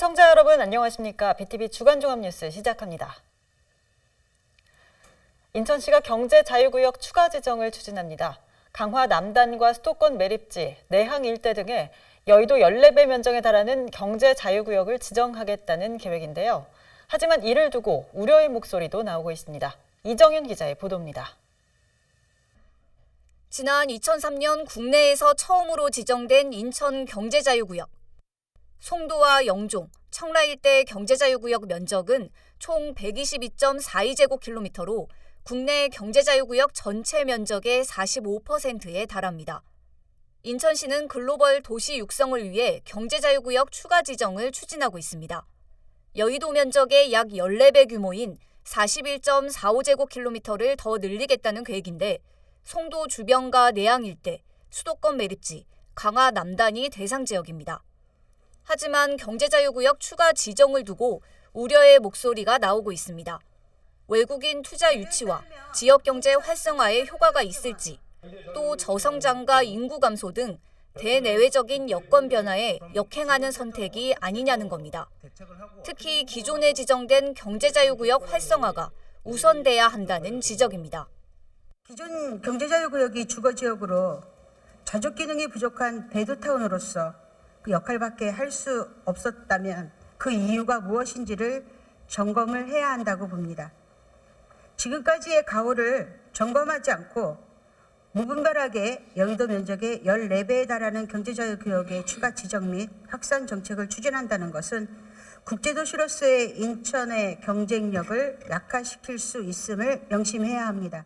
시청자 여러분 안녕하십니까? BTV 주간종합뉴스 시작합니다. 인천시가 경제자유구역 추가 지정을 추진합니다. 강화 남단과 수도권 매립지, 내항 일대 등에 여의도 14배 면적에 달하는 경제자유구역을 지정하겠다는 계획인데요. 하지만 이를 두고 우려의 목소리도 나오고 있습니다. 이정윤 기자의 보도입니다. 지난 2003년 국내에서 처음으로 지정된 인천 경제자유구역. 송도와 영종, 청라 일대 경제자유구역 면적은 총 122.42제곱킬로미터로 국내 경제자유구역 전체 면적의 45%에 달합니다. 인천시는 글로벌 도시 육성을 위해 경제자유구역 추가 지정을 추진하고 있습니다. 여의도 면적의 약 14배 규모인 41.45제곱킬로미터를 더 늘리겠다는 계획인데 송도 주변과 내항 일대, 수도권 매립지, 강화 남단이 대상 지역입니다. 하지만 경제자유구역 추가 지정을 두고 우려의 목소리가 나오고 있습니다. 외국인 투자 유치와 지역경제 활성화에 효과가 있을지, 또 저성장과 인구 감소 등 대내외적인 여건 변화에 역행하는 선택이 아니냐는 겁니다. 특히 기존에 지정된 경제자유구역 활성화가 우선돼야 한다는 지적입니다. 기존 경제자유구역이 주거지역으로 전적 기능이 부족한 베드타운으로서 그 역할밖에 할 수 없었다면 그 이유가 무엇인지를 점검을 해야 한다고 봅니다. 지금까지의 가오를 점검하지 않고 무분별하게 여의도 면적의 14배에 달하는 경제자유구역의 추가 지정 및 확산 정책을 추진한다는 것은 국제도시로서의 인천의 경쟁력을 약화시킬 수 있음을 명심해야 합니다.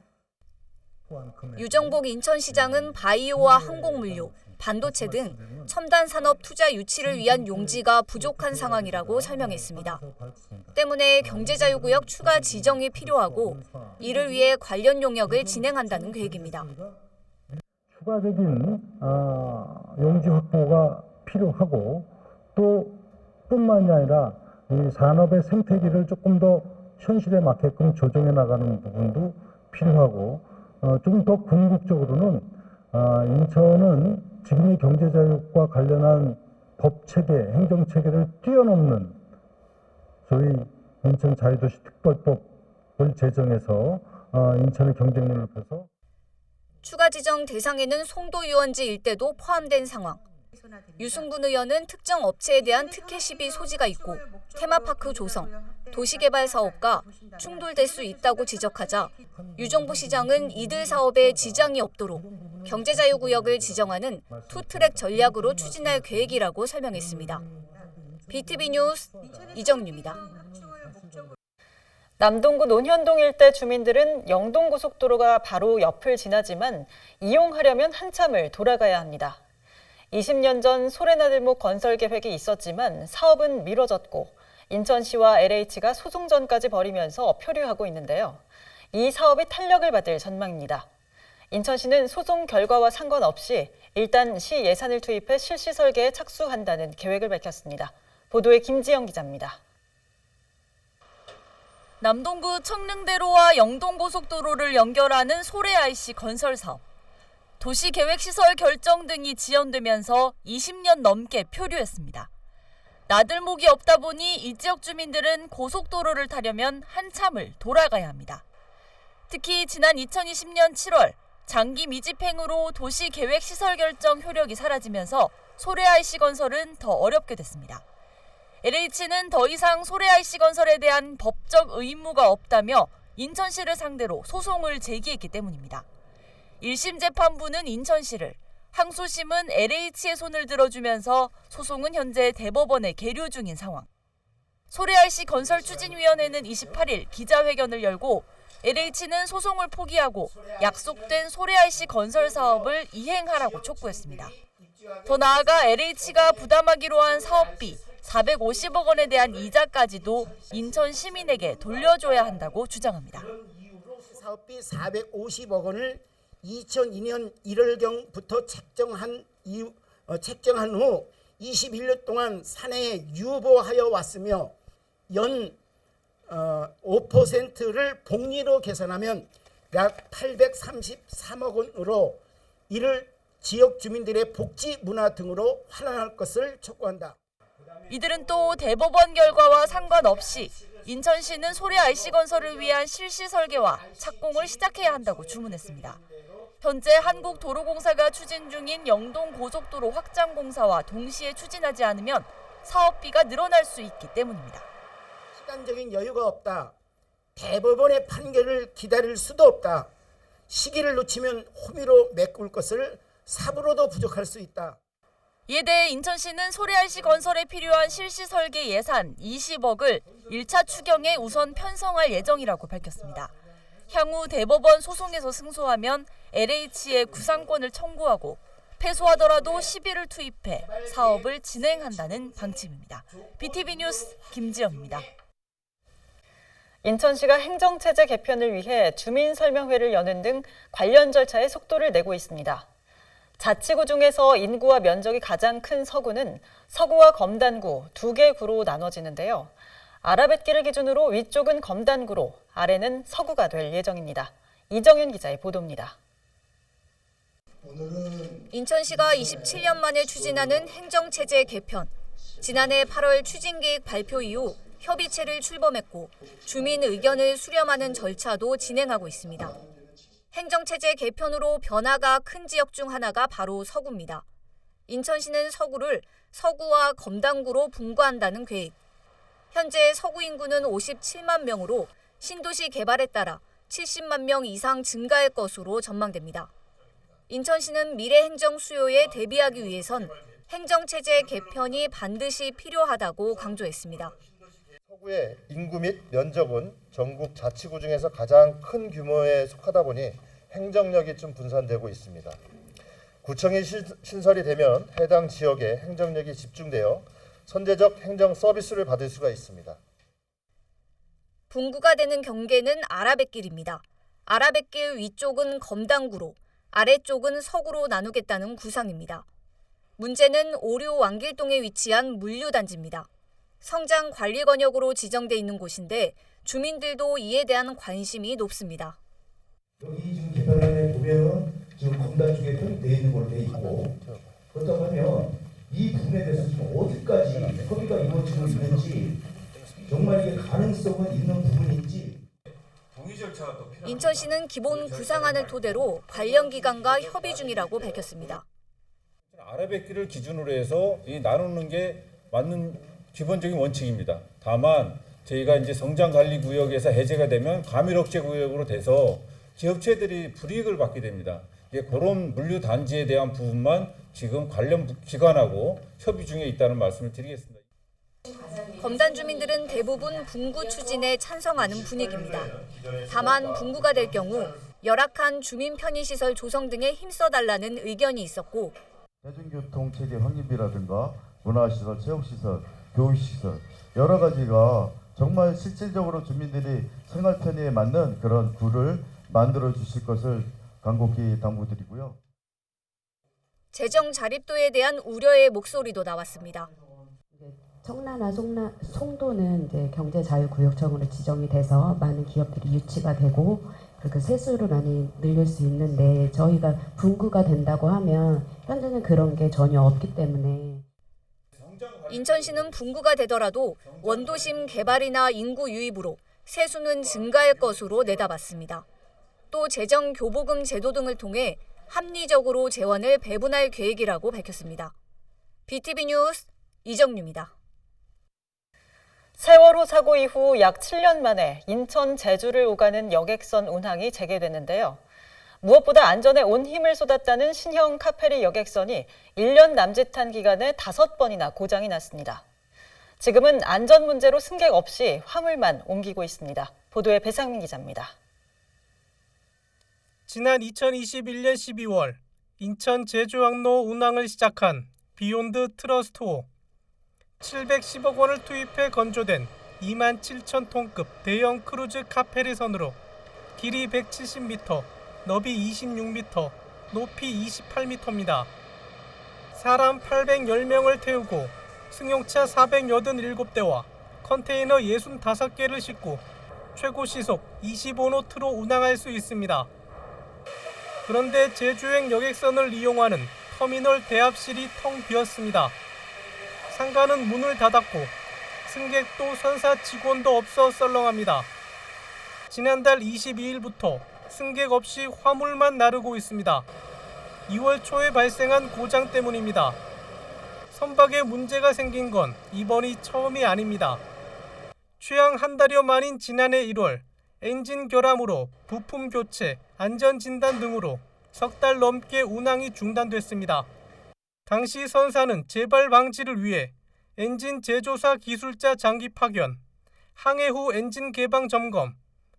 유정복 인천시장은 바이오와 항공물류, 반도체 등 첨단 산업 투자 유치를 위한 용지가 부족한 상황이라고 설명했습니다. 때문에 경제자유구역 추가 지정이 필요하고 이를 위해 관련 용역을 진행한다는 계획입니다. 추가적인 용지 확보가 필요하고 또 뿐만이 아니라 이 산업의 생태계를 조금 더 현실에 맞게끔 조정해 나가는 부분도 필요하고 좀 더 궁극적으로는 인천은 지금의 경제자유과 관련한 법체계, 행정체계를 뛰어넘는 소위 인천자유도시 특별법을 제정해서 인천의 경쟁력을 높여서 추가 지정 대상에는 송도 유원지 일대도 포함된 상황. 유승분 의원은 특정 업체에 대한 특혜 시비 소지가 있고 테마파크 조성, 도시개발 사업과 충돌될 수 있다고 지적하자 유정복 시장은 이들 사업에 지장이 없도록 경제자유구역을 지정하는 투트랙 전략으로 추진할 계획이라고 설명했습니다. BTV 뉴스 이정유입니다. 남동구 논현동 일대 주민들은 영동고속도로가 바로 옆을 지나지만 이용하려면 한참을 돌아가야 합니다. 20년 전 소래나들목 건설 계획이 있었지만 사업은 미뤄졌고 인천시와 LH가 소송전까지 벌이면서 표류하고 있는데요. 이 사업이 탄력을 받을 전망입니다. 인천시는 소송 결과와 상관없이 일단 시 예산을 투입해 실시 설계에 착수한다는 계획을 밝혔습니다. 보도에 김지영 기자입니다. 남동구 청릉대로와 영동고속도로를 연결하는 소래IC 건설 사업. 도시계획시설 결정 등이 지연되면서 20년 넘게 표류했습니다. 나들목이 없다 보니 이 지역 주민들은 고속도로를 타려면 한참을 돌아가야 합니다. 특히 지난 2020년 7월 장기 미집행으로 도시계획시설 결정 효력이 사라지면서 소래IC 건설은 더 어렵게 됐습니다. LH는 더 이상 소래IC 건설에 대한 법적 의무가 없다며 인천시를 상대로 소송을 제기했기 때문입니다. 1심 재판부는 인천시를, 항소심은 LH의 손을 들어주면서 소송은 현재 대법원에 계류 중인 상황. 소래IC 건설추진위원회는 28일 기자회견을 열고 LH는 소송을 포기하고 약속된 소래IC 건설 사업을 이행하라고 촉구했습니다. 더 나아가 LH가 부담하기로 한 사업비 450억 원에 대한 이자까지도 인천 시민에게 돌려줘야 한다고 주장합니다. 사업비 450억 원을 2002년 1월경부터 책정한 후 21년 동안 산해에 유보하여 왔으며 연 5%를 복리로 계산하면 약 833억 원으로 이를 지역 주민들의 복지 문화 등으로 환원할 것을 촉구한다. 이들은 또 대법원 결과와 상관없이 인천시는 소래 IC건설을 위한 실시 설계와 착공을 시작해야 한다고 주문했습니다. 현재 한국도로공사가 추진 중인 영동고속도로 확장 공사와 동시에 추진하지 않으면 사업비가 늘어날 수 있기 때문입니다. 시간적인 여유가 없다. 대법원의 판결을 기다릴 수도 없다. 시기를 놓치면 호미로 메꿀 것을 삽으로도 부족할 수 있다. 이에 대해 인천시는 소래 IC 건설에 필요한 실시 설계 예산 20억을 1차 추경에 우선 편성할 예정이라고 밝혔습니다. 향후 대법원 소송에서 승소하면 LH에 구상권을 청구하고 패소하더라도 10일을 투입해 사업을 진행한다는 방침입니다. BTV 뉴스 김지영입니다. 인천시가 행정체제 개편을 위해 주민설명회를 여는 등 관련 절차에 속도를 내고 있습니다. 자치구 중에서 인구와 면적이 가장 큰 서구는 서구와 검단구 두 개 구로 나눠지는데요. 아라뱃길을 기준으로 위쪽은 검단구로 아래는 서구가 될 예정입니다. 이정윤 기자의 보도입니다. 인천시가 27년 만에 추진하는 행정체제 개편. 지난해 8월 추진계획 발표 이후 협의체를 출범했고 주민 의견을 수렴하는 절차도 진행하고 있습니다. 행정체제 개편으로 변화가 큰 지역 중 하나가 바로 서구입니다. 인천시는 서구를 서구와 검단구로 분구한다는 계획. 현재 서구 인구는 57만 명으로 신도시 개발에 따라 70만 명 이상 증가할 것으로 전망됩니다. 인천시는 미래 행정 수요에 대비하기 위해선 행정체제 개편이 반드시 필요하다고 강조했습니다. 서구의 인구 및 면적은 전국 자치구 중에서 가장 큰 규모에 속하다 보니 행정력이 좀 분산되고 있습니다. 구청이 신설이 되면 해당 지역에 행정력이 집중되어 선제적 행정 서비스를 받을 수가 있습니다. 분구가 되는 경계는 아라뱃길입니다. 아라뱃길 위쪽은 검단구로, 아래쪽은 서구로 나누겠다는 구상입니다. 문제는 오류 왕길동에 위치한 물류단지입니다. 성장 관리 권역으로 지정돼 있는 곳인데 주민들도 이에 대한 관심이 높습니다. 여기 지금 개편에 보면 지금 검단 쪽에 편입돼 있는 걸로 돼 있고 그렇다고 하면 이 부분에 대해서 지금 어디까지 협의가 이루어지고 있는지 정말 이게 가능성은 있는 부분인지 인천시는 기본 구상안을 토대로 관련 기관과 협의 중이라고 밝혔습니다. 아라뱃길을 기준으로 해서 이 나누는 게 맞는 기본적인 원칙입니다. 다만 저희가 이제 성장관리구역에서 해제가 되면 과밀억제구역으로 돼서 기업체들이 불이익을 받게 됩니다. 그런 물류단지에 대한 부분만 지금 관련 기관하고 협의 중에 있다는 말씀을 드리겠습니다. 검단 주민들은 대부분 분구 추진에 찬성하는 분위기입니다. 다만 분구가 될 경우 열악한 주민 편의시설 조성 등에 힘써달라는 의견이 있었고 대중교통 체계 확립이라든가 문화시설, 체육시설, 교육시설 여러 가지가 정말 실질적으로 주민들이 생활 편의에 맞는 그런 구를 만들어 주실 것을 간곡히 당부드리고요. 재정 자립도에 대한 우려의 목소리도 나왔습니다. 청라나 송도는 이제 경제자유구역청으로 지정이 돼서 많은 기업들이 유치가 되고 그 세수를 많이 늘릴 수 있는데 저희가 분구가 된다고 하면 현재는 그런 게 전혀 없기 때문에 인천시는 분구가 되더라도 원도심 개발이나 인구 유입으로 세수는 증가할 것으로 내다봤습니다. 또 재정 교보금 제도 등을 통해 합리적으로 재원을 배분할 계획이라고 밝혔습니다. BTV 뉴스 이정유입니다. 세월호 사고 이후 약 7년 만에 인천 제주를 오가는 여객선 운항이 재개됐는데요. 무엇보다 안전에 온 힘을 쏟았다는 신형 카페리 여객선이 1년 남짓한 기간에 5번이나 고장이 났습니다. 지금은 안전 문제로 승객 없이 화물만 옮기고 있습니다. 보도에 배상민 기자입니다. 지난 2021년 12월 인천 제주항로 운항을 시작한 비욘드 트러스트5. 710억 원을 투입해 건조된 27,000톤급 대형 크루즈 카페리선으로 길이 170m, 너비 26m, 높이 28m입니다. 사람 810명을 태우고 승용차 487대와 컨테이너 65개를 싣고 최고 시속 25노트로 운항할 수 있습니다. 그런데 제주행 여객선을 이용하는 터미널 대합실이 텅 비었습니다. 상가는 문을 닫았고 승객도 선사 직원도 없어 썰렁합니다. 지난달 22일부터 승객 없이 화물만 나르고 있습니다. 2월 초에 발생한 고장 때문입니다. 선박에 문제가 생긴 건 이번이 처음이 아닙니다. 취항 한 달여 만인 지난해 1월 엔진 결함으로 부품 교체, 안전진단 등으로 석 달 넘게 운항이 중단됐습니다. 당시 선사는 재발 방지를 위해 엔진 제조사 기술자 장기 파견, 항해 후 엔진 개방 점검,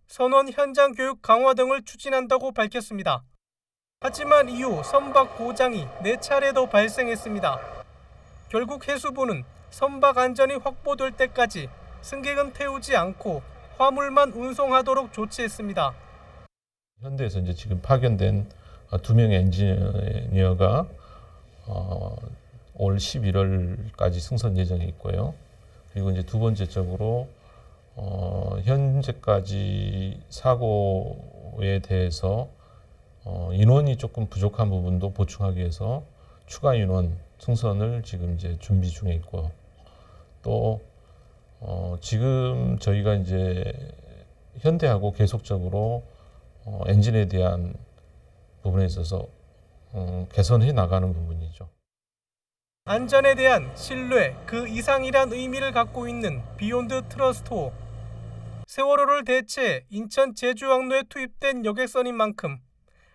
선원 현장 교육 강화 등을 추진한다고 밝혔습니다. 하지만 이후 선박 고장이 4차례도 발생했습니다. 결국 해수부는 선박 안전이 확보될 때까지 승객은 태우지 않고 화물만 운송하도록 조치했습니다. 현대에서 이제 지금 파견된 2명의 엔지니어가 올 11월까지 승선 예정에 있고요. 그리고 이제 두 번째적으로 현재까지 사고에 대해서 인원이 조금 부족한 부분도 보충하기 위해서 추가 인원 승선을 지금 이제 준비 중에 있고, 또 지금 저희가 이제 현대하고 계속적으로 엔진에 대한 부분에 있어서 개선해 나가는 부분이죠. 안전에 대한 신뢰 그 이상이란 의미를 갖고 있는 비욘드 트러스트5. 세월호를 대체해 인천 제주항로에 투입된 여객선인 만큼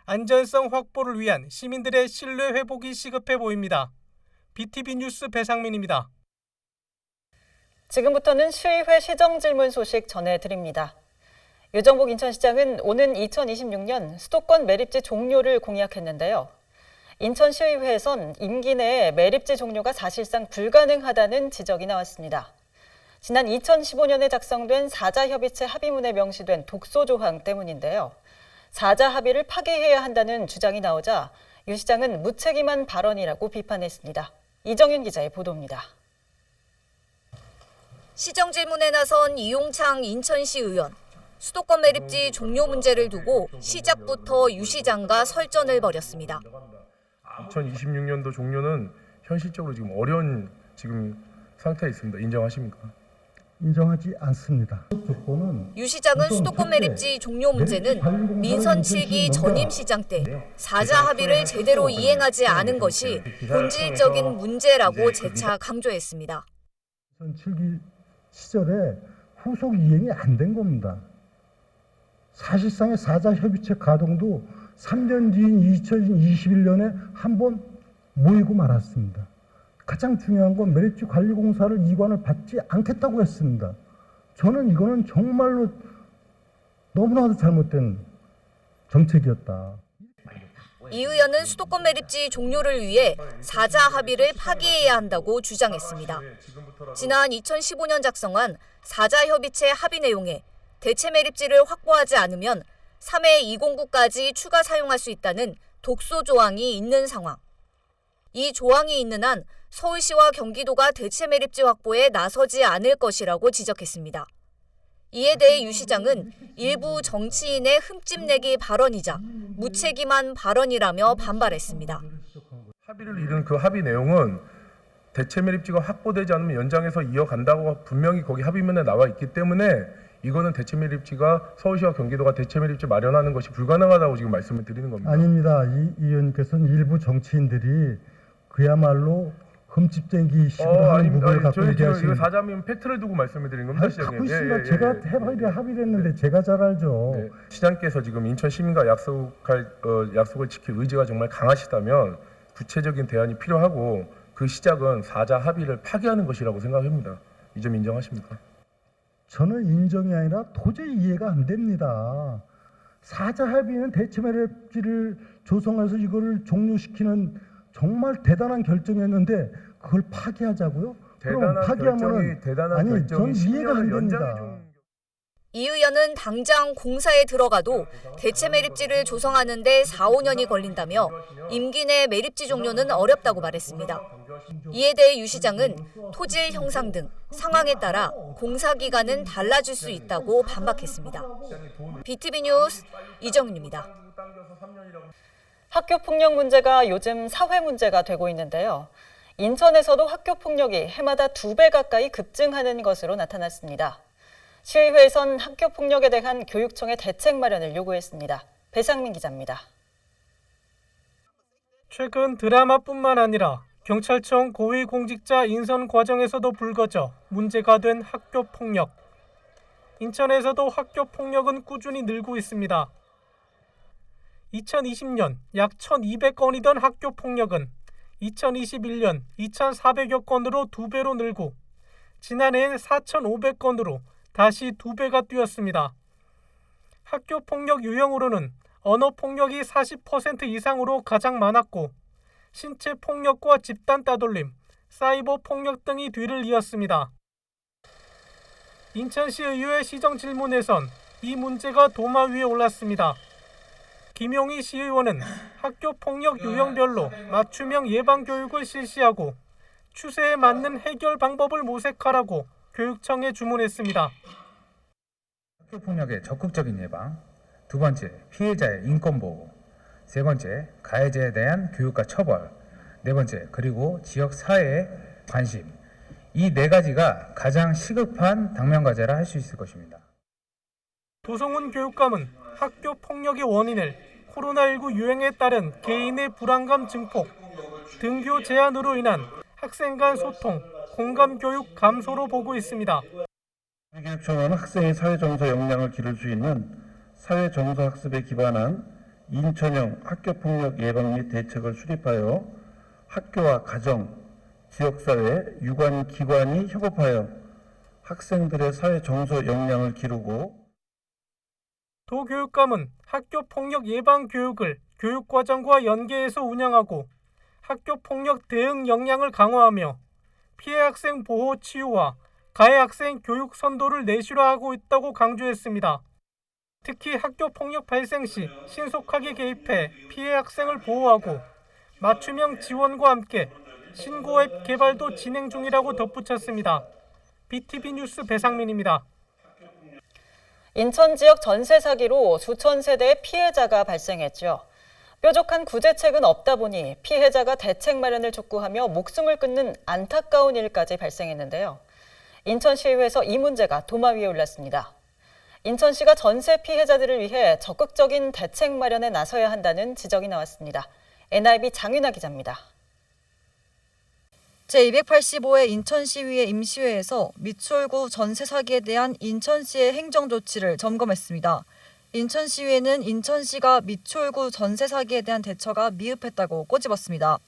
안전성 확보를 위한 시민들의 신뢰 회복이 시급해 보입니다. BTV 뉴스 배상민입니다. 지금부터는 시의회 시정질문 소식 전해드립니다. 유정복 인천시장은 오는 2026년 수도권 매립지 종료를 공약했는데요. 인천시의회에선 임기 내에 매립지 종료가 사실상 불가능하다는 지적이 나왔습니다. 지난 2015년에 작성된 4자 협의체 합의문에 명시된 독소 조항 때문인데요. 4자 합의를 파기해야 한다는 주장이 나오자 유 시장은 무책임한 발언이라고 비판했습니다. 이정윤 기자의 보도입니다. 시정질문에 나선 이용창 인천시 의원. 수도권 매립지 종료 문제를 두고 시작부터 유 시장과 설전을 벌였습니다. 2026년도 종료는 현실적으로 지금 어려운 상태에 있습니다. 인정하십니까? 인정하지 않습니다. 유 시장은 수도권 매립지 종료 문제는 민선 7기 전임 시장 때 4자 합의를 제대로 이행하지 않은 것이 본질적인 문제라고 재차 강조했습니다. 민선 7기 시절에 후속 이행이 안 된 겁니다. 사실상의 4자 협의체 가동도 3년 뒤인 2021년에 한 번 모이고 말았습니다. 가장 중요한 건 매립지 관리공사를 이관을 받지 않겠다고 했습니다. 저는 이거는 정말로 너무나도 잘못된 정책이었다. 이 의원은 수도권 매립지 종료를 위해 4자 합의를 파기해야 한다고 주장했습니다. 지난 2015년 작성한 4자 협의체 합의 내용에 대체 매립지를 확보하지 않으면 3회 209까지 추가 사용할 수 있다는 독소 조항이 있는 상황. 이 조항이 있는 한 서울시와 경기도가 대체 매립지 확보에 나서지 않을 것이라고 지적했습니다. 이에 대해 유 시장은 일부 정치인의 흠집내기 발언이자 무책임한 발언이라며 반발했습니다. 합의를 이룬 그 합의 내용은 대체 매립지가 확보되지 않으면 연장해서 이어간다고 분명히 거기 합의문에 나와 있기 때문에 이거는 대체 매립지가 서울시와 경기도가 대체 매립지 마련하는 것이 불가능하다고 지금 말씀을 드리는 겁니다. 아닙니다. 이 의원께서는 일부 정치인들이 그야말로 흠집쟁이 식으로 하는 부분을 갖고 얘기하시는. 이거 4자 합의문 팩트를 두고 말씀을 드리는 겁니다. 갖고 있습니다. 제가 합의를 했는데 제가 잘 알죠. 네. 시장께서 지금 인천 시민과 약속을 지킬 의지가 정말 강하시다면 구체적인 대안이 필요하고 그 시작은 4자 합의를 파기하는 것이라고 생각합니다. 이 점 인정하십니까? 저는 인정이 아니라 도저히 이해가 안 됩니다. 4자 합의는 대체 매립지를 조성해서 이거를 종료시키는 정말 대단한 결정이었는데 그걸 파기하자고요? 그럼 파기하면은 아니 전 이해가 안 됩니다. 이 의원은 당장 공사에 들어가도 대체 매립지를 조성하는 데 4, 5년이 걸린다며 임기 내 매립지 종료는 어렵다고 말했습니다. 이에 대해 유 시장은 토질 형상 등 상황에 따라 공사 기간은 달라질 수 있다고 반박했습니다. BTV 뉴스 이정윤입니다. 학교 폭력 문제가 요즘 사회 문제가 되고 있는데요. 인천에서도 학교 폭력이 해마다 2배 가까이 급증하는 것으로 나타났습니다. 시의회에선 학교 폭력에 대한 교육청의 대책 마련을 요구했습니다. 배상민 기자입니다. 최근 드라마뿐만 아니라 경찰청 고위공직자 인선 과정에서도 불거져 문제가 된 학교 폭력. 인천에서도 학교 폭력은 꾸준히 늘고 있습니다. 2020년 약 1,200건이던 학교 폭력은 2021년 2,400여 건으로 2배로 늘고 지난해엔 4,500건으로 다시 2배가 뛰었습니다. 학교 폭력 유형으로는 언어 폭력이 40% 이상으로 가장 많았고 신체 폭력과 집단 따돌림, 사이버 폭력 등이 뒤를 이었습니다. 인천시 의회 시정질문에선 이 문제가 도마 위에 올랐습니다. 김용희 시의원은 학교 폭력 유형별로 맞춤형 예방 교육을 실시하고 추세에 맞는 해결 방법을 모색하라고 교육청에 주문했습니다. 학교 폭력의 적극적인 예방, 두 번째, 피해자의 인권 보호, 세 번째, 가해자에 대한 교육과 처벌, 네 번째, 그리고 지역 사회의 관심. 이 네 가지가 가장 시급한 당면 과제라 할 수 있을 것입니다. 도성훈 교육감은 학교 폭력의 원인을 코로나19 유행에 따른 개인의 불안감 증폭, 등교 제한으로 인한 학생 간 소통, 공감 교육 감소로 보고 있습니다. 교육청은 학생의 사회정서 역량을 기를 수 있는 사회정서 학습에 기반한 인천형 학교폭력 예방 및 대책을 수립하여 학교와 가정, 지역사회, 유관 기관이 협업하여 학생들의 사회정서 역량을 기르고 도 교육감은 학교 폭력 예방 교육을 교육과정과 연계해서 운영하고 학교 폭력 대응 역량을 강화하며 피해 학생 보호 치유와 가해 학생 교육 선도를 내실화하고 있다고 강조했습니다. 특히 학교 폭력 발생 시 신속하게 개입해 피해 학생을 보호하고 맞춤형 지원과 함께 신고 앱 개발도 진행 중이라고 덧붙였습니다. BTV 뉴스 배상민입니다. 인천 지역 전세 사기로 수천 세대의 피해자가 발생했죠. 뾰족한 구제책은 없다 보니 피해자가 대책 마련을 촉구하며 목숨을 끊는 안타까운 일까지 발생했는데요. 인천시의회에서 이 문제가 도마 위에 올랐습니다. 인천시가 전세 피해자들을 위해 적극적인 대책 마련에 나서야 한다는 지적이 나왔습니다. NIB 장윤아 기자입니다. 제285회 인천시의회 임시회에서 미추홀구 전세 사기에 대한 인천시의 행정 조치를 점검했습니다. 인천시의회는 인천시가 미추홀구 전세 사기에 대한 대처가 미흡했다고 꼬집었습니다.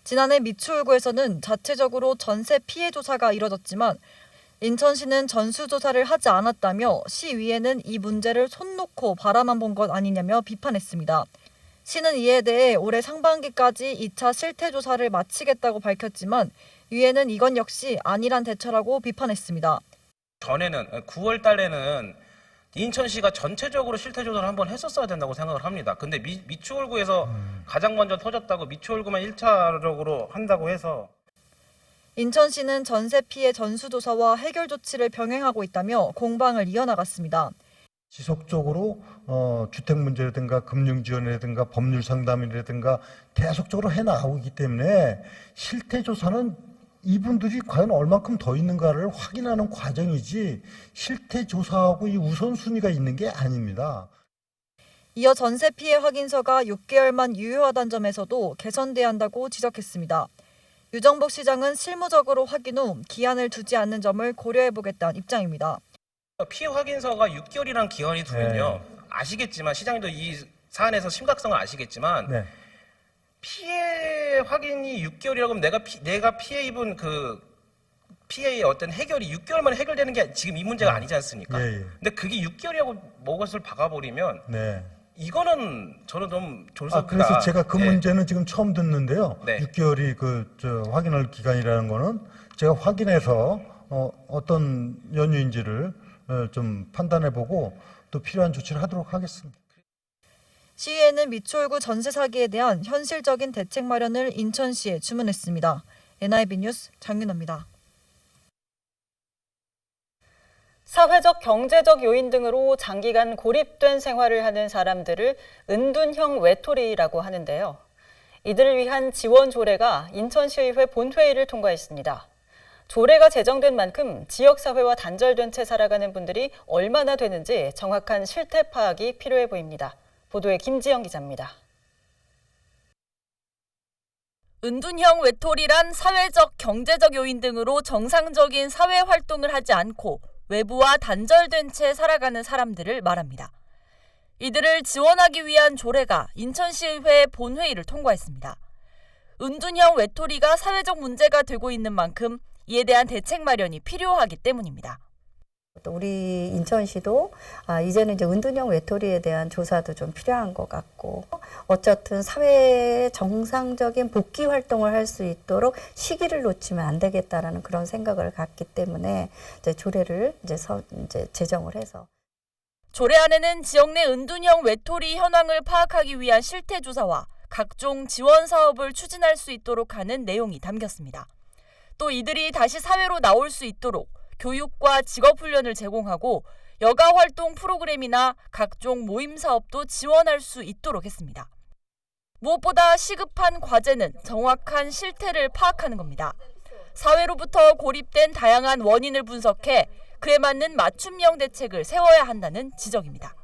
지난해 미추홀구에서는 자체적으로 전세 피해 조사가 이뤄졌지만 인천시는 전수조사를 하지 않았다며 시위에는 이 문제를 손 놓고 바라만 본 것 아니냐며 비판했습니다. 시는 이에 대해 올해 상반기까지 2차 실태조사를 마치겠다고 밝혔지만 위에는 이건 역시 아니란 대처라고 비판했습니다. 전에는 9월 달에는 인천시가 전체적으로 실태조사를 한번 했었어야 된다고 생각을 합니다. 근데 미추홀구에서 가장 먼저 터졌다고 미추홀구만 1차적으로 한다고 해서 인천시는 전세 피해 전수조사와 해결 조치를 병행하고 있다며 공방을 이어나갔습니다. 지속적으로 주택 문제라든가 금융 지원이라든가 법률 상담이라든가 계속적으로 해나가고 있기 때문에 실태 조사는 이분들이 과연 얼만큼 더 있는가를 확인하는 과정이지 실태 조사하고 이 우선순위가 있는 게 아닙니다. 이어 전세 피해 확인서가 6개월만 유효하다는 점에서도 개선돼야 한다고 지적했습니다. 유정복 시장은 실무적으로 확인 후 기한을 두지 않는 점을 고려해보겠다는 입장입니다. 피해 확인서가 6개월이라는 기한이 두면요. 아시겠지만 시장님도 이 사안에서 심각성을 아시겠지만 피해 확인이 6개월이라고 하면 내가 피해 입은 그 피해의 어떤 해결이 6개월 만에 해결되는 게 지금 이 문제가 아니지 않습니까? 근데 그게 6개월이라고 목을 박아버리면 이거는 저는 좀 졸속하다. 그래서 제가 그 문제는 지금 처음 듣는데요. 네. 6개월이 확인할 기간이라는 거는 제가 확인해서 어떤 연유인지를 좀 판단해보고 또 필요한 조치를 하도록 하겠습니다. 시의회는 미추홀구 전세 사기에 대한 현실적인 대책 마련을 인천시에 주문했습니다. NIB 뉴스 장윤아입니다. 사회적, 경제적 요인 등으로 장기간 고립된 생활을 하는 사람들을 은둔형 외톨이라고 하는데요. 이들을 위한 지원 조례가 인천시의회 본회의를 통과했습니다. 조례가 제정된 만큼 지역사회와 단절된 채 살아가는 분들이 얼마나 되는지 정확한 실태 파악이 필요해 보입니다. 보도에 김지영 기자입니다. 은둔형 외톨이란 사회적, 경제적 요인 등으로 정상적인 사회 활동을 하지 않고 외부와 단절된 채 살아가는 사람들을 말합니다. 이들을 지원하기 위한 조례가 인천시의회 본회의를 통과했습니다. 은둔형 외톨이가 사회적 문제가 되고 있는 만큼 이에 대한 대책 마련이 필요하기 때문입니다. 우리 인천시도 이제는 이제 은둔형 외톨이에 대한 조사도 좀 필요한 것 같고, 어쨌든 사회에 정상적인 복귀 활동을 할 수 있도록 시기를 놓치면 안 되겠다라는 그런 생각을 갖기 때문에 이제 조례를 이제 제정을 해서. 조례안에는 지역 내 은둔형 외톨이 현황을 파악하기 위한 실태 조사와 각종 지원 사업을 추진할 수 있도록 하는 내용이 담겼습니다. 또 이들이 다시 사회로 나올 수 있도록 교육과 직업훈련을 제공하고 여가 활동 프로그램이나 각종 모임 사업도 지원할 수 있도록 했습니다. 무엇보다 시급한 과제는 정확한 실태를 파악하는 겁니다. 사회로부터 고립된 다양한 원인을 분석해 그에 맞는 맞춤형 대책을 세워야 한다는 지적입니다.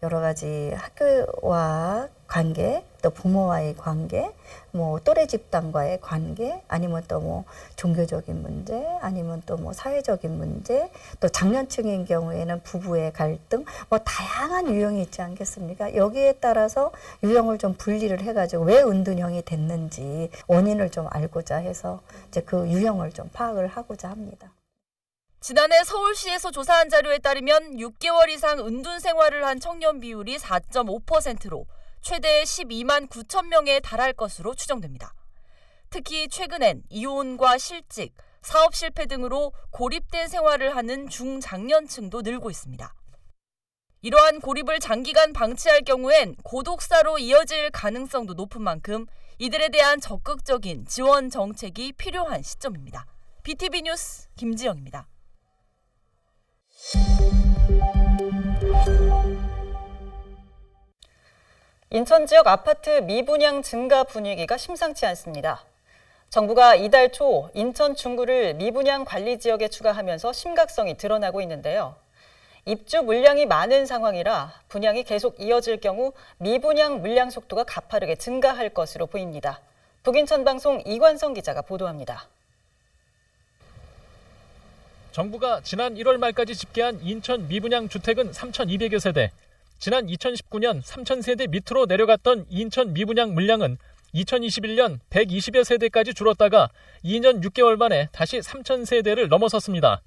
여러 가지 학교와 관계, 또 부모와의 관계, 뭐 또래 집단과의 관계, 아니면 또 뭐 종교적인 문제, 아니면 또 뭐 사회적인 문제, 또 장년층인 경우에는 부부의 갈등, 뭐 다양한 유형이 있지 않겠습니까? 여기에 따라서 유형을 좀 분리를 해가지고 왜 은둔형이 됐는지 원인을 좀 알고자 해서 이제 그 유형을 좀 파악을 하고자 합니다. 지난해 서울시에서 조사한 자료에 따르면 6개월 이상 은둔 생활을 한 청년 비율이 4.5%로 최대 12만 9천 명에 달할 것으로 추정됩니다. 특히 최근엔 이혼과 실직, 사업 실패 등으로 고립된 생활을 하는 중장년층도 늘고 있습니다. 이러한 고립을 장기간 방치할 경우엔 고독사로 이어질 가능성도 높은 만큼 이들에 대한 적극적인 지원 정책이 필요한 시점입니다. BTV 뉴스 김지영입니다. 인천 지역 아파트 미분양 증가 분위기가 심상치 않습니다. 정부가 이달 초 인천 중구를 미분양 관리 지역에 추가하면서 심각성이 드러나고 있는데요. 입주 물량이 많은 상황이라 분양이 계속 이어질 경우 미분양 물량 속도가 가파르게 증가할 것으로 보입니다. 북인천방송 이관성 기자가 보도합니다. 정부가 지난 1월 말까지 집계한 인천 미분양 주택은 3,200여 세대. 지난 2019년 3,000세대 밑으로 내려갔던 인천 미분양 물량은 2021년 120여 세대까지 줄었다가 2년 6개월 만에 다시 3,000세대를 넘어섰습니다.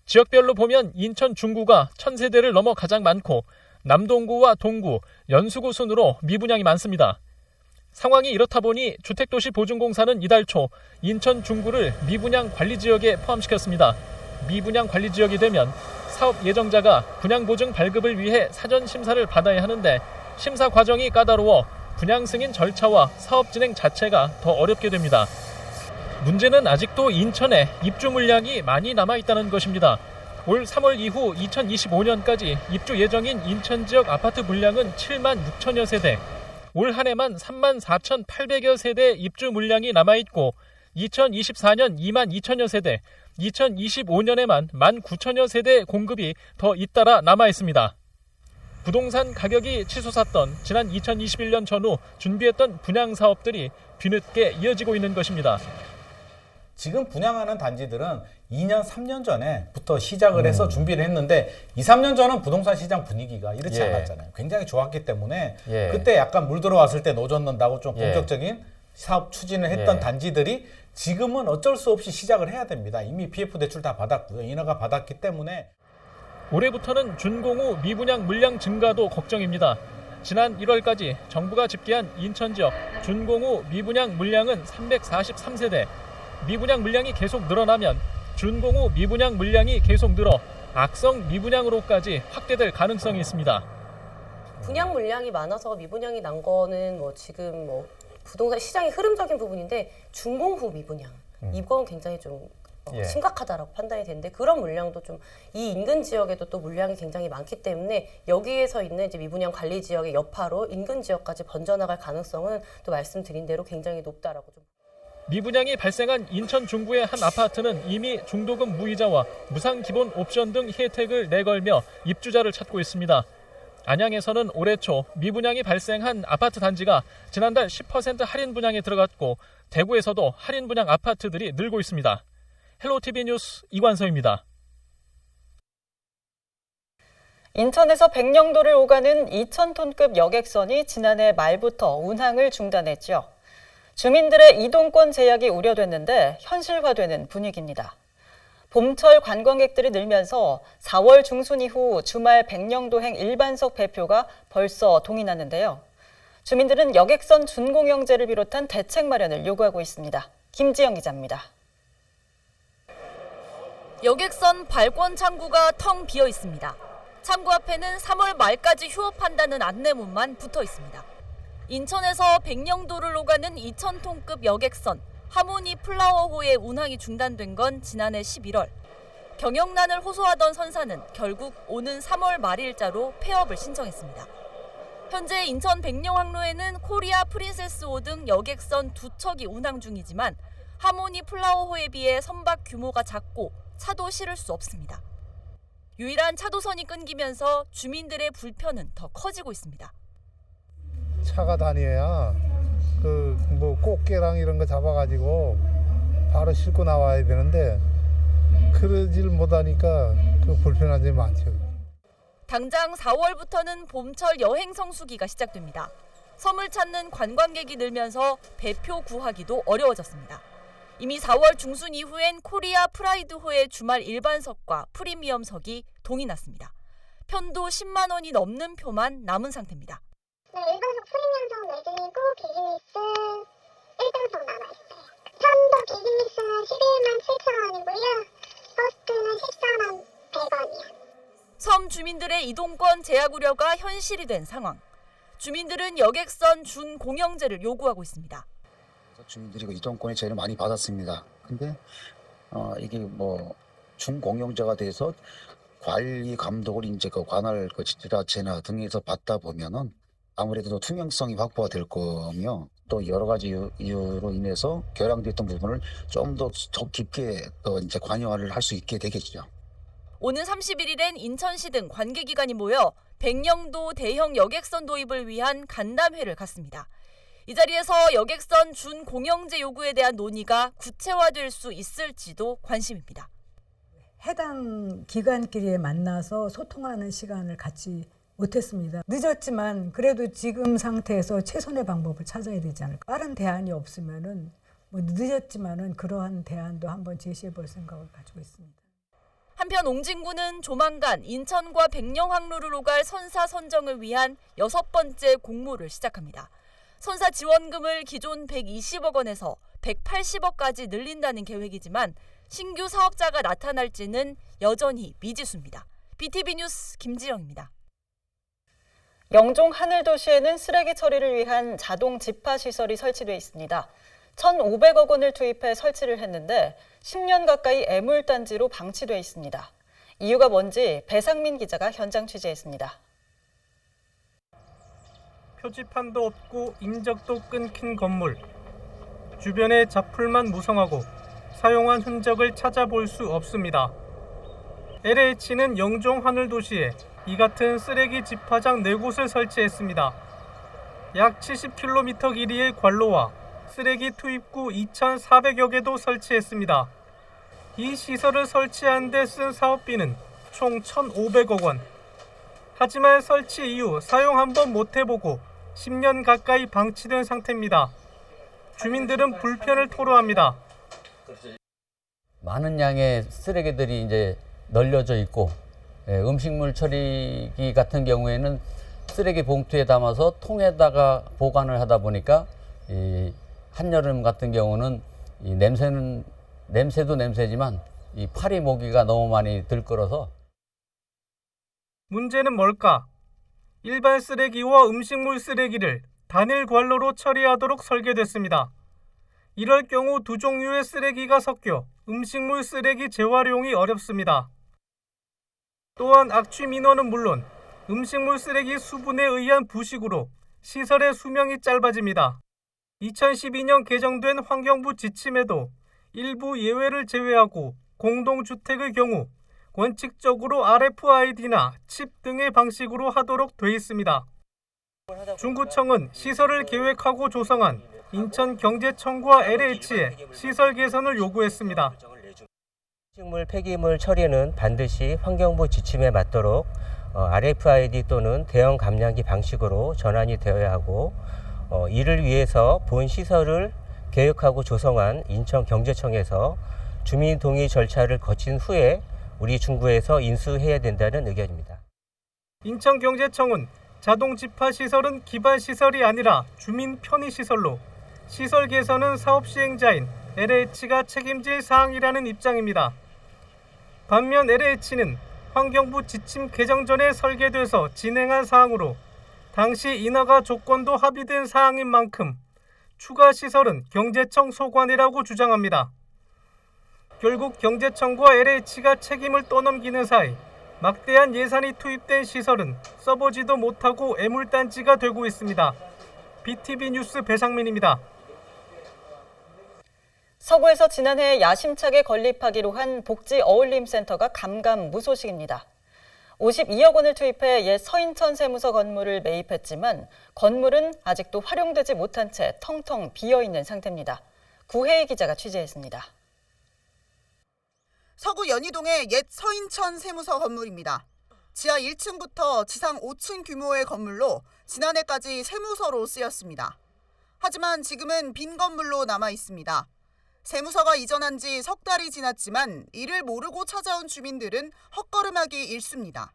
지역별로 보면 인천 중구가 1,000세대를 넘어 가장 많고 남동구와 동구, 연수구 순으로 미분양이 많습니다. 상황이 이렇다 보니 주택도시보증공사는 이달 초 인천 중구를 미분양 관리지역에 포함시켰습니다. 미분양 관리지역이 되면 사업 예정자가 분양보증 발급을 위해 사전 심사를 받아야 하는데 심사 과정이 까다로워 분양 승인 절차와 사업 진행 자체가 더 어렵게 됩니다. 문제는 아직도 인천에 입주 물량이 많이 남아있다는 것입니다. 올 3월 이후 2025년까지 입주 예정인 인천 지역 아파트 물량은 7만 6천여 세대, 올 한 해만 3만 4,800여 세대 입주 물량이 남아있고 2024년 2만 2천여 세대, 2025년에만 1만 9천여 세대 공급이 더 잇따라 남아있습니다. 부동산 가격이 치솟았던 지난 2021년 전후 준비했던 분양 사업들이 뒤늦게 이어지고 있는 것입니다. 지금 분양하는 단지들은 2년, 3년 전에부터 시작을 해서 준비를 했는데 2, 3년 전은 부동산 시장 분위기가 이렇지 않았잖아요. 굉장히 좋았기 때문에 그때 약간 물 들어왔을 때 노젓는다고 좀 본격적인 사업 추진을 했던 단지들이 지금은 어쩔 수 없이 시작을 해야 됩니다. 이미 PF 대출 다 받았고요. 인허가 받았기 때문에. 올해부터는 준공후 미분양 물량 증가도 걱정입니다. 지난 1월까지 정부가 집계한 인천 지역 준공후 미분양 물량은 343세대. 미분양 물량이 계속 늘어나면 준공후 미분양 물량이 계속 늘어 악성 미분양으로까지 확대될 가능성이 있습니다. 분양 물량이 많아서 미분양이 난 거는 뭐 지금 뭐 부동산 시장의 흐름적인 부분인데 준공후 미분양 이건 굉장히 좀 심각하다라고 판단이 되는데 그런 물량도 좀 이 인근 지역에도 또 물량이 굉장히 많기 때문에 여기에서 있는 이제 미분양 관리 지역의 여파로 인근 지역까지 번져나갈 가능성은 또 말씀드린 대로 굉장히 높다라고 좀. 미분양이 발생한 인천 중구의 한 아파트는 이미 중도금 무이자와 무상 기본 옵션 등 혜택을 내걸며 입주자를 찾고 있습니다. 안양에서는 올해 초 미분양이 발생한 아파트 단지가 지난달 10% 할인 분양에 들어갔고 대구에서도 할인 분양 아파트들이 늘고 있습니다. 헬로티비 뉴스 이관서입니다. 인천에서 백령도를 오가는 2,000톤급 여객선이 지난해 말부터 운항을 중단했죠. 주민들의 이동권 제약이 우려됐는데 현실화되는 분위기입니다. 봄철 관광객들이 늘면서 4월 중순 이후 주말 백령도행 일반석 배표가 벌써 동이 났는데요. 주민들은 여객선 준공영제를 비롯한 대책 마련을 요구하고 있습니다. 김지영 기자입니다. 여객선 발권 창구가 텅 비어 있습니다. 창구 앞에는 3월 말까지 휴업한다는 안내문만 붙어 있습니다. 인천에서 백령도를 오가는 2,000톤급 여객선 하모니 플라워호의 운항이 중단된 건 지난해 11월. 경영난을 호소하던 선사는 결국 오는 3월 말일자로 폐업을 신청했습니다. 현재 인천 백령 항로에는 코리아 프린세스호 등 여객선 2척이 운항 중이지만 하모니 플라워호에 비해 선박 규모가 작고 차도 실을 수 없습니다. 유일한 차도선이 끊기면서 주민들의 불편은 더 커지고 있습니다. 차가 다녀야 그 뭐 꽃게랑 이런 거 잡아가지고 바로 싣고 나와야 되는데 그러질 못하니까 그 불편한 점이 많죠. 당장 4월부터는 봄철 여행 성수기가 시작됩니다. 섬을 찾는 관광객이 늘면서 배표 구하기도 어려워졌습니다. 이미 4월 중순 이후엔 코리아 프라이드호의 주말 일반석과 프리미엄석이 동이 났습니다. 편도 10만 원이 넘는 표만 남은 상태입니다. 네, 일반석 프리미엄석 매진이고 비즈니스 1등석 남아있어요. 편도 비즈니스는 11만 7천 원이고요. 퍼스트는 14만 100원이요. 섬 주민들의 이동권 제약 우려가 현실이 된 상황. 주민들은 여객선 준공영제를 요구하고 있습니다. 주민들이 이동권이 제일 많이 받았습니다. 근데 이게 뭐 준공영제가 돼서 관리 감독을 이제 그 관할 그 지자체나 등에서 받다 보면은 아무래도 투명성이 확보가 될 거며 또 여러 가지 이유로 인해서 결항됐던 부분을 좀 더 깊게 또 이제 관여를 할 수 있게 되겠죠. 오는 31일엔 인천시 등 관계기관이 모여 백령도 대형 여객선 도입을 위한 간담회를 갖습니다. 이 자리에서 여객선 준공영제 요구에 대한 논의가 구체화될 수 있을지도 관심입니다. 해당 기관끼리 만나서 소통하는 시간을 갖지 못했습니다. 늦었지만 그래도 지금 상태에서 최선의 방법을 찾아야 되지 않을까. 빠른 대안이 없으면은 뭐 늦었지만은 그러한 대안도 한번 제시해 볼 생각을 가지고 있습니다. 한편 옹진군은 조만간 인천과 백령 항로를 오갈 선사 선정을 위한 6번째 공모를 시작합니다. 선사 지원금을 기존 120억 원에서 180억까지 늘린다는 계획이지만 신규 사업자가 나타날지는 여전히 미지수입니다. BTV 뉴스 김지영입니다. 영종 하늘도시에는 쓰레기 처리를 위한 자동 집화 시설이 설치돼 있습니다. 1,500억 원을 투입해 설치를 했는데 10년 가까이 애물단지로 방치돼 있습니다. 이유가 뭔지 배상민 기자가 현장 취재했습니다. 표지판도 없고 인적도 끊긴 건물. 주변에 잡풀만 무성하고 사용한 흔적을 찾아볼 수 없습니다. LH는 영종 하늘도시에 이 같은 쓰레기 집화장 4곳을 설치했습니다. 약 70km 길이의 관로와 쓰레기 투입구 2,400여 개도 설치했습니다. 이 시설을 설치한 데 쓴 사업비는 총 1,500억 원. 하지만 설치 이후 사용 한 번 못 해보고 10년 가까이 방치된 상태입니다. 주민들은 불편을 토로합니다. 많은 양의 쓰레기들이 이제 널려져 있고 음식물 처리기 같은 경우에는 쓰레기 봉투에 담아서 통에다가 보관을 하다 보니까 이 한여름 같은 경우는 이 냄새도 냄새지만 이 파리 모기가 너무 많이 들끓어서. 문제는 뭘까? 일반 쓰레기와 음식물 쓰레기를 단일 관로로 처리하도록 설계됐습니다. 이럴 경우 두 종류의 쓰레기가 섞여 음식물 쓰레기 재활용이 어렵습니다. 또한 악취 민원은 물론 음식물 쓰레기 수분에 의한 부식으로 시설의 수명이 짧아집니다. 2012년 개정된 환경부 지침에도 일부 예외를 제외하고 공동주택의 경우 원칙적으로 RFID나 칩 등의 방식으로 하도록 돼 있습니다. 중구청은 시설을 계획하고 조성한 인천경제청과 LH에 시설 개선을 요구했습니다. 음식물 폐기물 처리는 반드시 환경부 지침에 맞도록 RFID 또는 대형 감량기 방식으로 전환이 되어야 하고 이를 위해서 본 시설을 계획하고 조성한 인천경제청에서 주민 동의 절차를 거친 후에 우리 중구에서 인수해야 된다는 의견입니다. 인천경제청은 자동 집화 시설은 기반 시설이 아니라 주민 편의 시설로 시설 개선은 사업 시행자인 LH가 책임질 사항이라는 입장입니다. 반면 LH는 환경부 지침 개정 전에 설계돼서 진행한 사항으로 당시 인허가 조건도 합의된 사항인 만큼 추가 시설은 경제청 소관이라고 주장합니다. 결국 경제청과 LH가 책임을 떠넘기는 사이 막대한 예산이 투입된 시설은 써보지도 못하고 애물단지가 되고 있습니다. BTV 뉴스 배상민입니다. 서구에서 지난해 야심차게 건립하기로 한 복지 어울림센터가 감감무소식입니다. 52억 원을 투입해 옛 서인천 세무서 건물을 매입했지만 건물은 아직도 활용되지 못한 채 텅텅 비어있는 상태입니다. 구혜희 기자가 취재했습니다. 서구 연희동의 옛 서인천 세무서 건물입니다. 지하 1층부터 지상 5층 규모의 건물로 지난해까지 세무서로 쓰였습니다. 하지만 지금은 빈 건물로 남아 있습니다. 세무서가 이전한 지 석 달이 지났지만 이를 모르고 찾아온 주민들은 헛걸음하기 일쑤입니다.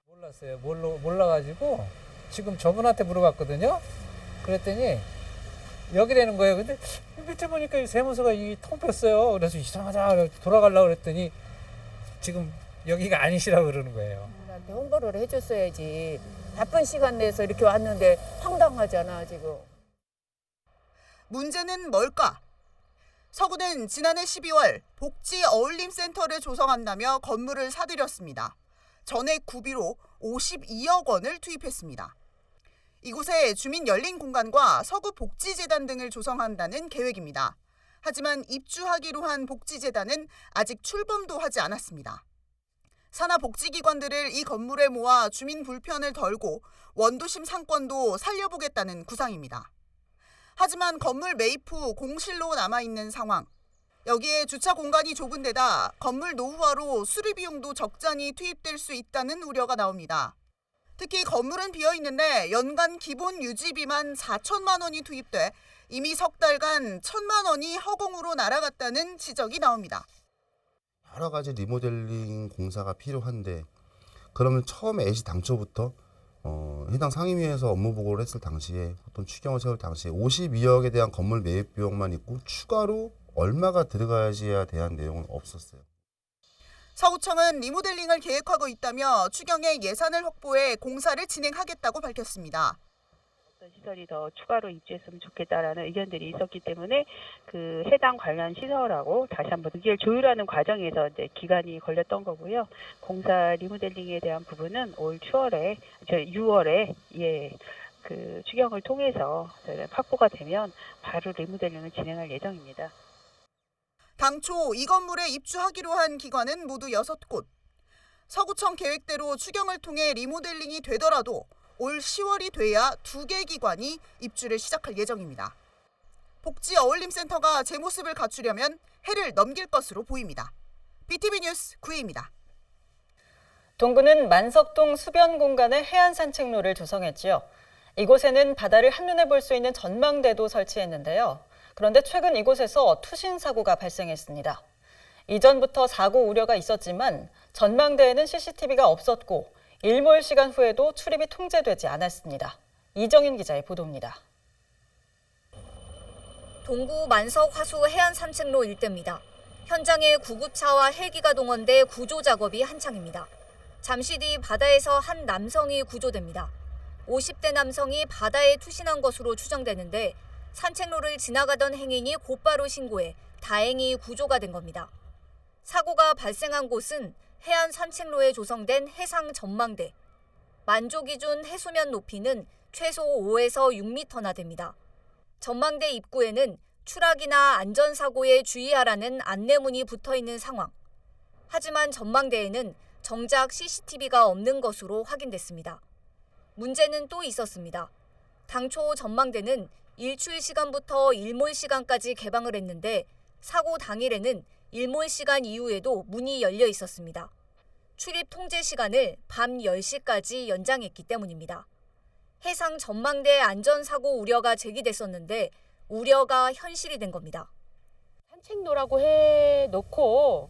몰랐어요. 몰라가지고 지금 저분한테 물어봤거든요. 그랬더니 여기라는 거예요. 근데 밑에 보니까 이 세무서가 이 통 뺐어요. 그래서 이상하다 돌아가려고 그랬더니 지금 여기가 아니시라고 그러는 거예요. 나한테 홍보를 해줬어야지. 바쁜 시간 내서 이렇게 왔는데 황당하잖아 지금. 문제는 뭘까? 서구는 지난해 12월 복지 어울림센터를 조성한다며 건물을 사들였습니다. 전액 구비로 52억 원을 투입했습니다. 이곳에 주민 열린 공간과 서구 복지재단 등을 조성한다는 계획입니다. 하지만 입주하기로 한 복지재단은 아직 출범도 하지 않았습니다. 산하 복지기관들을 이 건물에 모아 주민 불편을 덜고 원도심 상권도 살려보겠다는 구상입니다. 하지만 건물 매입 후 공실로 남아있는 상황. 여기에 주차 공간이 좁은 데다 건물 노후화로 수리 비용도 적잖이 투입될 수 있다는 우려가 나옵니다. 특히 건물은 비어있는데 연간 기본 유지비만 4천만 원이 투입돼 이미 석 달간 1,000만 원이 허공으로 날아갔다는 지적이 나옵니다. 여러 가지 리모델링 공사가 필요한데 그러면 처음에 애시 당초부터 해당 상임위에서 업무 보고를 했을 당시에 어떤 추경을 세울 당시에 52억에 대한 건물 매입 비용만 있고 추가로 얼마가 들어가야지에 대한 내용은 없었어요. 서구청은 리모델링을 계획하고 있다며 추경에 예산을 확보해 공사를 진행하겠다고 밝혔습니다. 시설이 더 추가로 입주했으면 좋겠다라는 의견들이 있었기 때문에 그 해당 관련 시설하고 다시 한번 의견을 조율하는 과정에서 이제 기간이 걸렸던 거고요. 공사 리모델링에 대한 부분은 올 6월에 그 추경을 통해서 확보가 되면 바로 리모델링을 진행할 예정입니다. 당초 이 건물에 입주하기로 한 기관은 모두 6곳. 서구청 계획대로 추경을 통해 리모델링이 되더라도 올 10월이 돼야 2개 기관이 입주를 시작할 예정입니다. 복지 어울림센터가 제 모습을 갖추려면 해를 넘길 것으로 보입니다. BTV 뉴스 구혜입니다. 동구는 만석동 수변 공간에 해안 산책로를 조성했지요. 이곳에는 바다를 한눈에 볼 수 있는 전망대도 설치했는데요. 그런데 최근 이곳에서 투신 사고가 발생했습니다. 이전부터 사고 우려가 있었지만 전망대에는 CCTV가 없었고 일몰 시간 후에도 출입이 통제되지 않았습니다. 이정인 기자의 보도입니다. 동구 만석 화수 해안 산책로 일대입니다. 현장에 구급차와 헬기가 동원돼 구조 작업이 한창입니다. 잠시 뒤 바다에서 한 남성이 구조됩니다. 50대 남성이 바다에 투신한 것으로 추정되는데 산책로를 지나가던 행인이 곧바로 신고해 다행히 구조가 된 겁니다. 사고가 발생한 곳은 해안 산책로에 조성된 해상 전망대. 만조 기준 해수면 높이는 최소 5에서 6m나 됩니다. 전망대 입구에는 추락이나 안전사고에 주의하라는 안내문이 붙어 있는 상황. 하지만 전망대에는 정작 CCTV가 없는 것으로 확인됐습니다. 문제는 또 있었습니다. 당초 전망대는 일출 시간부터 일몰 시간까지 개방을 했는데 사고 당일에는 일몰 시간 이후에도 문이 열려 있었습니다. 출입 통제 시간을 밤 10시까지 연장했기 때문입니다. 해상 전망대 안전사고 우려가 제기됐었는데 우려가 현실이 된 겁니다. 산책로라고 해놓고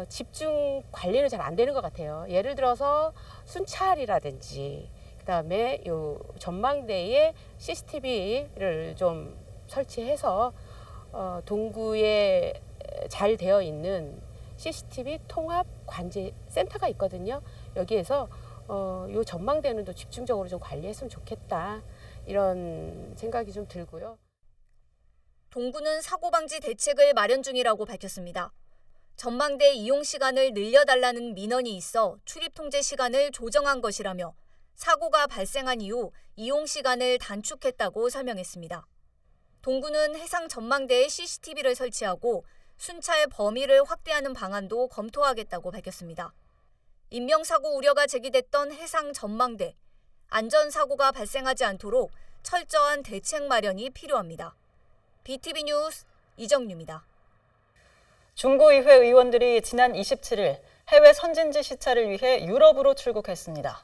집중 관리는 잘 안 되는 것 같아요. 예를 들어서 순찰이라든지 그다음에 요 전망대에 CCTV를 좀 설치해서 동구에 잘 되어 있는 CCTV 통합 관제 센터가 있거든요. 여기에서 요 전망대는 또 집중적으로 좀 관리했으면 좋겠다 이런 생각이 좀 들고요. 동구는 사고 방지 대책을 마련 중이라고 밝혔습니다. 전망대 이용 시간을 늘려달라는 민원이 있어 출입 통제 시간을 조정한 것이라며 사고가 발생한 이후 이용 시간을 단축했다고 설명했습니다. 동구는 해상 전망대에 CCTV를 설치하고 순찰 범위를 확대하는 방안도 검토하겠다고 밝혔습니다. 인명사고 우려가 제기됐던 해상 전망대. 안전사고가 발생하지 않도록 철저한 대책 마련이 필요합니다. BTV 뉴스 이정유입니다. 중구의회 의원들이 지난 27일 해외 선진지 시찰을 위해 유럽으로 출국했습니다.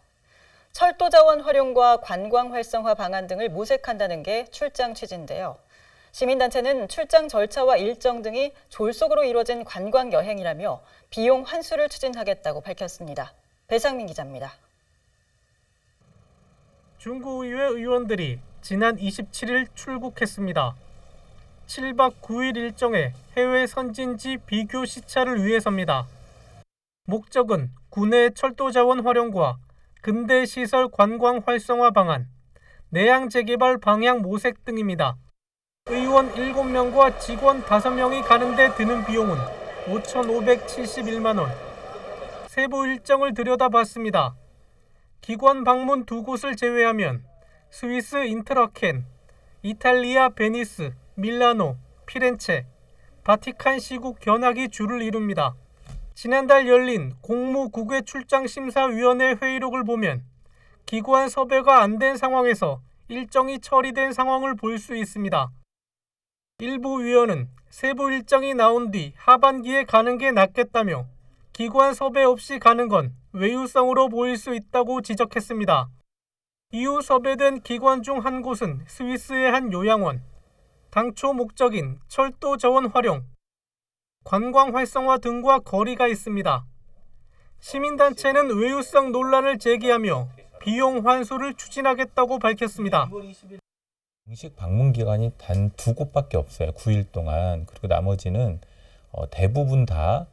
철도 자원 활용과 관광 활성화 방안 등을 모색한다는 게 출장 취지인데요. 시민단체는 출장 절차와 일정 등이 졸속으로 이루어진 관광 여행이라며 비용 환수를 추진하겠다고 밝혔습니다. 배상민 기자입니다. 중구의회 의원들이 지난 27일 출국했습니다. 7박 9일 일정의 해외 선진지 비교 시찰을 위해서입니다. 목적은 국내 철도 자원 활용과 근대 시설 관광 활성화 방안, 내양 재개발 방향 모색 등입니다. 의원 7명과 직원 5명이 가는데 드는 비용은 5,571만 원. 세부 일정을 들여다봤습니다. 기관 방문 2곳을 제외하면 스위스 인터라켄, 이탈리아 베니스, 밀라노, 피렌체, 바티칸 시국 견학이 주를 이룹니다. 지난달 열린 공무국외 출장심사위원회 회의록을 보면 기관 섭외가 안 된 상황에서 일정이 처리된 상황을 볼 수 있습니다. 일부 위원은 세부 일정이 나온 뒤 하반기에 가는 게 낫겠다며 기관 섭외 없이 가는 건 외유성으로 보일 수 있다고 지적했습니다. 이후 섭외된 기관 중 한 곳은 스위스의 한 요양원, 당초 목적인 철도 자원 활용, 관광 활성화 등과 거리가 있습니다. 시민단체는 외유성 논란을 제기하며 비용 환수를 추진하겠다고 밝혔습니다. 공식 방문 기간이 단 2곳밖에 없어요. 9일 동안. 그리고 나머지는 대부분 다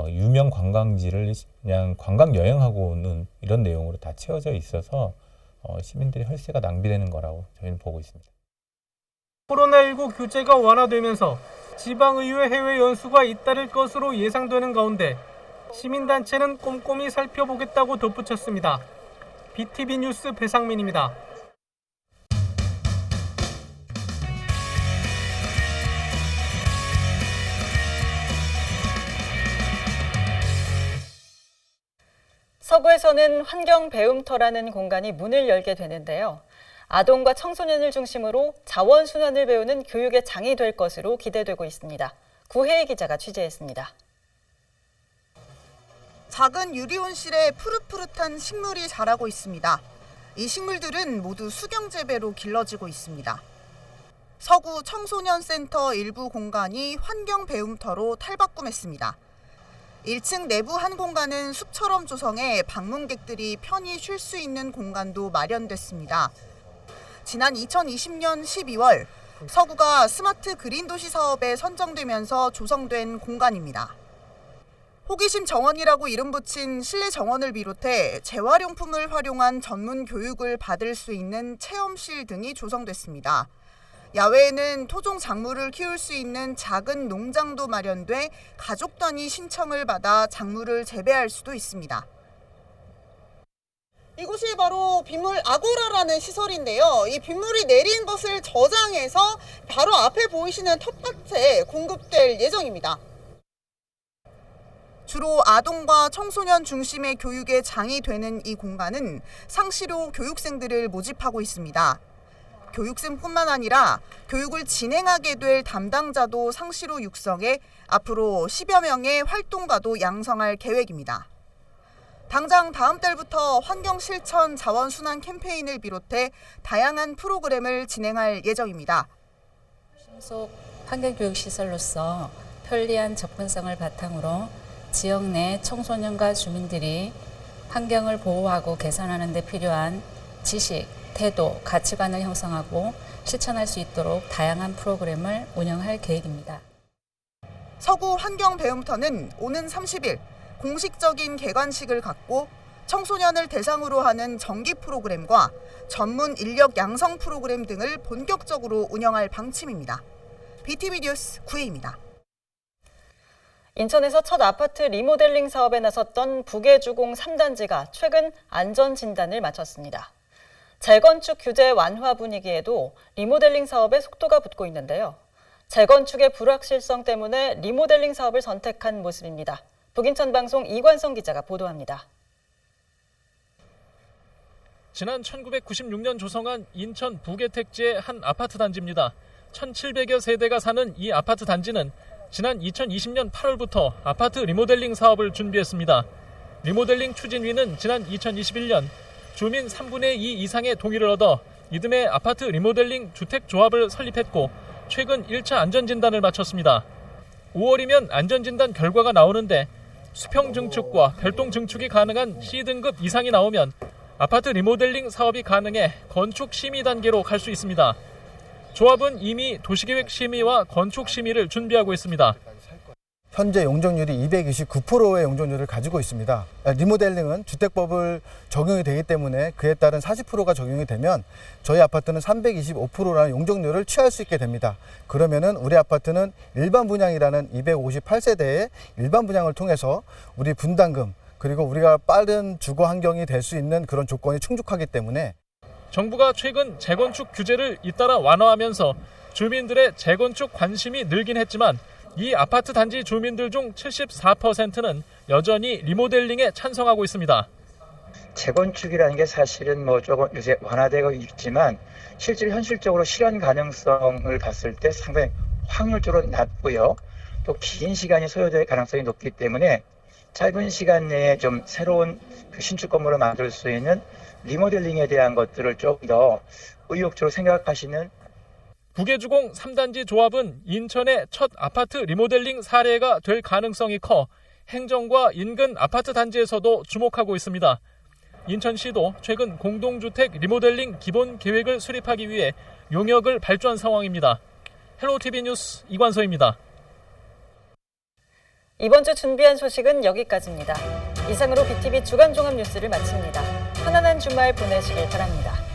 유명 관광지를 그냥 관광 여행하고 오는 이런 내용으로 다 채워져 있어서 시민들이 혈세가 낭비되는 거라고 저희는 보고 있습니다. 코로나19 규제가 완화되면서 지방의회 해외 연수가 잇따를 것으로 예상되는 가운데 시민단체는 꼼꼼히 살펴보겠다고 덧붙였습니다. BTV 뉴스 배상민입니다. 서구에서는 환경배움터라는 공간이 문을 열게 되는데요. 아동과 청소년을 중심으로 자원순환을 배우는 교육의 장이 될 것으로 기대되고 있습니다. 구혜희 기자가 취재했습니다. 작은 유리온실에 푸릇푸릇한 식물이 자라고 있습니다. 이 식물들은 모두 수경재배로 길러지고 있습니다. 서구 청소년센터 일부 공간이 환경배움터로 탈바꿈했습니다. 1층 내부 한 공간은 숲처럼 조성해 방문객들이 편히 쉴 수 있는 공간도 마련됐습니다. 지난 2020년 12월 서구가 스마트 그린 도시 사업에 선정되면서 조성된 공간입니다. 호기심 정원이라고 이름 붙인 실내 정원을 비롯해 재활용품을 활용한 전문 교육을 받을 수 있는 체험실 등이 조성됐습니다. 야외에는 토종 작물을 키울 수 있는 작은 농장도 마련돼 가족 단위 신청을 받아 작물을 재배할 수도 있습니다. 이곳이 바로 빗물 아고라라는 시설인데요. 이 빗물이 내린 것을 저장해서 바로 앞에 보이시는 텃밭에 공급될 예정입니다. 주로 아동과 청소년 중심의 교육의 장이 되는 이 공간은 상시로 교육생들을 모집하고 있습니다. 교육생뿐만 아니라 교육을 진행하게 될 담당자도 상시로 육성해 앞으로 10여 명의 활동가도 양성할 계획입니다. 당장 다음 달부터 환경실천 자원순환 캠페인을 비롯해 다양한 프로그램을 진행할 예정입니다. 신속 환경교육시설로서 편리한 접근성을 바탕으로 지역 내 청소년과 주민들이 환경을 보호하고 개선하는 데 필요한 지식, 태도, 가치관을 형성하고 실천할 수 있도록 다양한 프로그램을 운영할 계획입니다. 서구 환경배움터는 오는 30일 공식적인 개관식을 갖고 청소년을 대상으로 하는 정기 프로그램과 전문 인력 양성 프로그램 등을 본격적으로 운영할 방침입니다. BTV 뉴스 구혜입니다. 인천에서 첫 아파트 리모델링 사업에 나섰던 북예주공 3단지가 최근 안전진단을 마쳤습니다. 재건축 규제 완화 분위기에도 리모델링 사업에 속도가 붙고 있는데요. 재건축의 불확실성 때문에 리모델링 사업을 선택한 모습입니다. 북인천방송 이관성 기자가 보도합니다. 지난 1996년 조성한 인천 북예택지의 한 아파트 단지입니다. 1,700여 세대가 사는 이 아파트 단지는 지난 2020년 8월부터 아파트 리모델링 사업을 준비했습니다. 리모델링 추진위는 지난 2021년 주민 3분의 2 이상의 동의를 얻어 이듬해 아파트 리모델링 주택조합을 설립했고 최근 1차 안전진단을 마쳤습니다. 5월이면 안전진단 결과가 나오는데 수평 증축과 별동 증축이 가능한 C등급 이상이 나오면 아파트 리모델링 사업이 가능해 건축 심의 단계로 갈 수 있습니다. 조합은 이미 도시계획 심의와 건축 심의를 준비하고 있습니다. 현재 용적률이 229%의 용적률을 가지고 있습니다. 리모델링은 주택법을 적용이 되기 때문에 그에 따른 40%가 적용이 되면 저희 아파트는 325%라는 용적률을 취할 수 있게 됩니다. 그러면은 우리 아파트는 일반 분양이라는 258세대의 일반 분양을 통해서 우리 분담금 그리고 우리가 빠른 주거 환경이 될 수 있는 그런 조건이 충족하기 때문에 정부가 최근 재건축 규제를 잇따라 완화하면서 주민들의 재건축 관심이 늘긴 했지만 이 아파트 단지 주민들 중 74%는 여전히 리모델링에 찬성하고 있습니다. 재건축이라는 게 사실은 조금 요새 완화되고 있지만 실제로 현실적으로 실현 가능성을 봤을 때 상당히 확률적으로 낮고요. 또 긴 시간이 소요될 가능성이 높기 때문에 짧은 시간 내에 좀 새로운 신축 건물을 만들 수 있는 리모델링에 대한 것들을 좀 더 의욕적으로 생각하시는 북예주공 3단지 조합은 인천의 첫 아파트 리모델링 사례가 될 가능성이 커 행정과 인근 아파트 단지에서도 주목하고 있습니다. 인천시도 최근 공동주택 리모델링 기본 계획을 수립하기 위해 용역을 발주한 상황입니다. 헬로티비 뉴스 이관서입니다. 이번 주 준비한 소식은 여기까지입니다. 이상으로 BTV 주간 종합 뉴스를 마칩니다. 편안한 주말 보내시길 바랍니다.